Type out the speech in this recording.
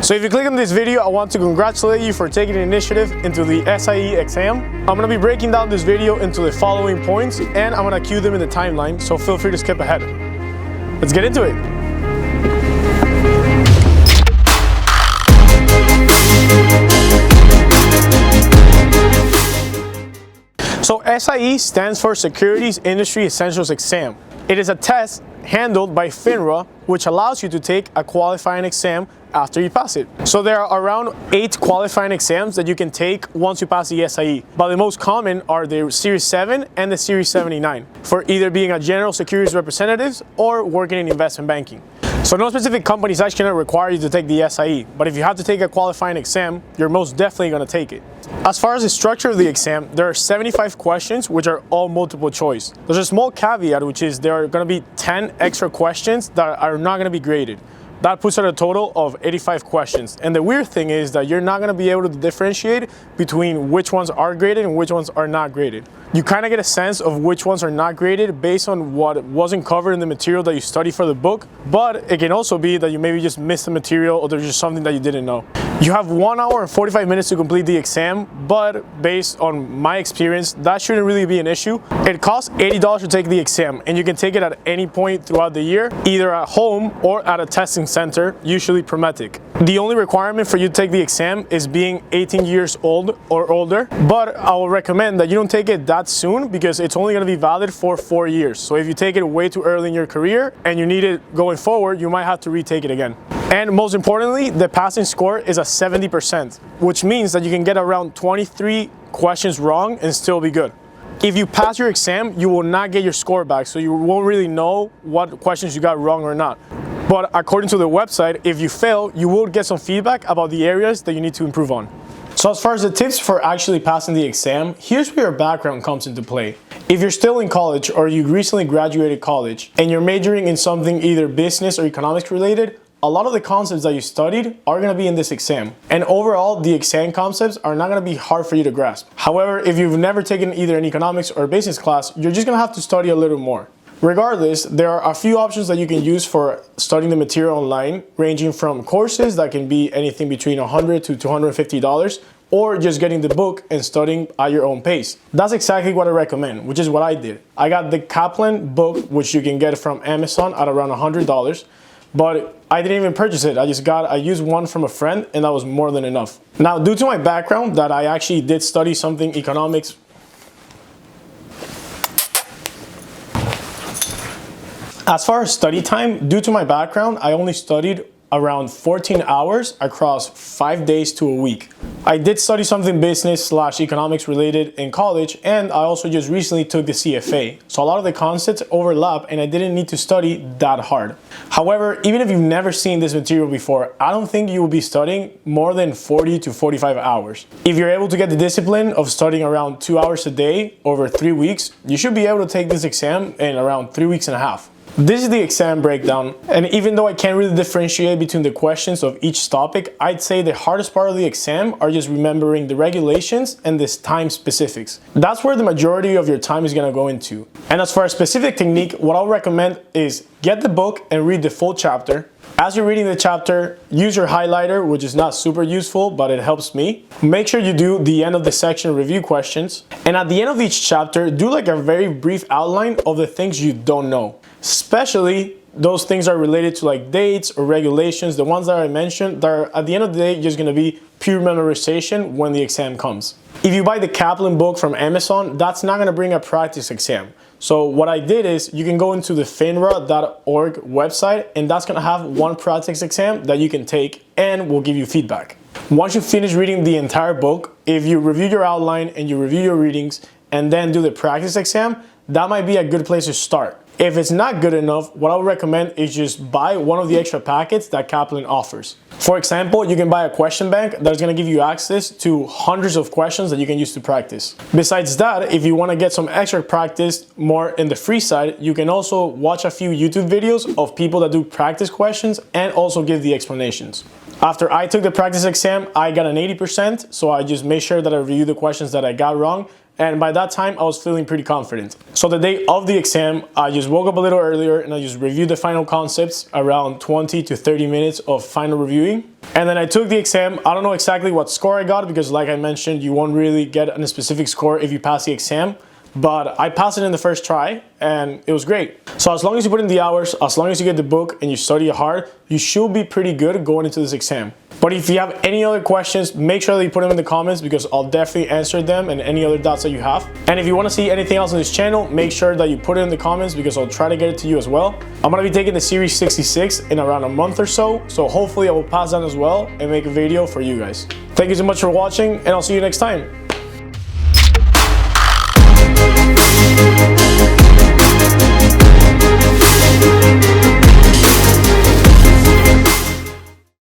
So if you click on this video, I want to congratulate you for taking the initiative into the SIE exam. I'm going to be breaking down this video into the following points, and I'm going to cue them in the timeline, so feel free to skip ahead. Let's get into it. So SIE stands for Securities Industry Essentials Exam. It is a test handled by FINRA, which allows you to take a qualifying exam after you pass it. So there are around 8 qualifying exams that you can take once you pass the SIE, but the most common are the Series 7 and the Series 79 for either being a general securities representative or working in investment banking. So no specific company is actually going to require you to take the SIE, but if you have to take a qualifying exam, you're most definitely going to take it. As far as the structure of the exam, there are 75 questions which are all multiple choice. There's a small caveat, which is there are going to be 10 extra questions that are not going to be graded. That puts out a total of 85 questions. And the weird thing is that you're not going to be able to differentiate between which ones are graded and which ones are not graded. You kind of get a sense of which ones are not graded based on what wasn't covered in the material that you study for the book, but it can also be that you maybe just missed the material or there's just something that you didn't know. You have 1 hour and 45 minutes to complete the exam, but based on my experience, that shouldn't really be an issue. It costs $80 to take the exam, and you can take it at any point throughout the year, either at home or at a testing center, usually Prometic. The only requirement for you to take the exam is being 18 years old or older, but I will recommend that you don't take it that soon because it's only going to be valid for 4 years. So if you take it way too early in your career and you need it going forward, you might have to retake it again. And most importantly, the passing score is a 70%, which means that you can get around 23 questions wrong and still be good. If you pass your exam, you will not get your score back, so you won't really know what questions you got wrong or not. But according to the website, if you fail, you will get some feedback about the areas that you need to improve on. So as far as the tips for actually passing the exam, here's where your background comes into play. If you're still in college or you recently graduated college and you're majoring in something either business or economics related, a lot of the concepts that you studied are going to be in this exam. And overall, the exam concepts are not going to be hard for you to grasp. However, if you've never taken either an economics or business class, you're just going to have to study a little more. Regardless, there are a few options that you can use for studying the material online, ranging from courses that can be anything between $100 to $250, or just getting the book and studying at your own pace. That's exactly what I recommend, which is what I did. I got the Kaplan book, which you can get from Amazon at around $100, but I didn't even purchase it. I used one from a friend, and that was more than enough. Now, due to my background that I actually did study something economics, as far as study time, due to my background, I only studied around 14 hours across 5 days to a week. I did study something business/economics related in college, and I also just recently took the CFA. So a lot of the concepts overlap and I didn't need to study that hard. However, even if you've never seen this material before, I don't think you will be studying more than 40 to 45 hours. If you're able to get the discipline of studying around 2 hours a day over 3 weeks, you should be able to take this exam in around 3 weeks and a half. This is the exam breakdown, and even though I can't really differentiate between the questions of each topic, I'd say the hardest part of the exam are just remembering the regulations and the time specifics. That's where the majority of your time is going to go into. And as far as specific technique, what I'll recommend is get the book and read the full chapter. As you're reading the chapter, use your highlighter, which is not super useful, but it helps me. Make sure you do the end of the section review questions. And at the end of each chapter, do like a very brief outline of the things you don't know. Especially those things are related to like dates or regulations, the ones that I mentioned, that are at the end of the day just going to be pure memorization when the exam comes. If you buy the Kaplan book from Amazon, that's not going to bring a practice exam. So what I did is you can go into the finra.org website, and that's going to have one practice exam that you can take and will give you feedback. Once you finish reading the entire book, if you review your outline and you review your readings and then do the practice exam, that might be a good place to start. If it's not good enough, what I would recommend is just buy one of the extra packets that Kaplan offers. For example, you can buy a question bank that's going to give you access to hundreds of questions that you can use to practice. Besides that, if you want to get some extra practice more in the free side, you can also watch a few YouTube videos of people that do practice questions and also give the explanations. After I took the practice exam, I got an 80%, so I just made sure that I reviewed the questions that I got wrong, and by that time I was feeling pretty confident. So the day of the exam, I just woke up a little earlier and I just reviewed the final concepts, around 20 to 30 minutes of final reviewing. And then I took the exam. I don't know exactly what score I got because like I mentioned, you won't really get a specific score if you pass the exam. But I passed it in the first try and it was great. So as long as you put in the hours, as long as you get the book and you study hard, you should be pretty good going into this exam. But if you have any other questions, make sure that you put them in the comments because I'll definitely answer them and any other doubts that you have. And if you want to see anything else on this channel, make sure that you put it in the comments because I'll try to get it to you as well. I'm going to be taking the Series 66 in around a month or so. So hopefully I will pass that as well and make a video for you guys. Thank you so much for watching and I'll see you next time.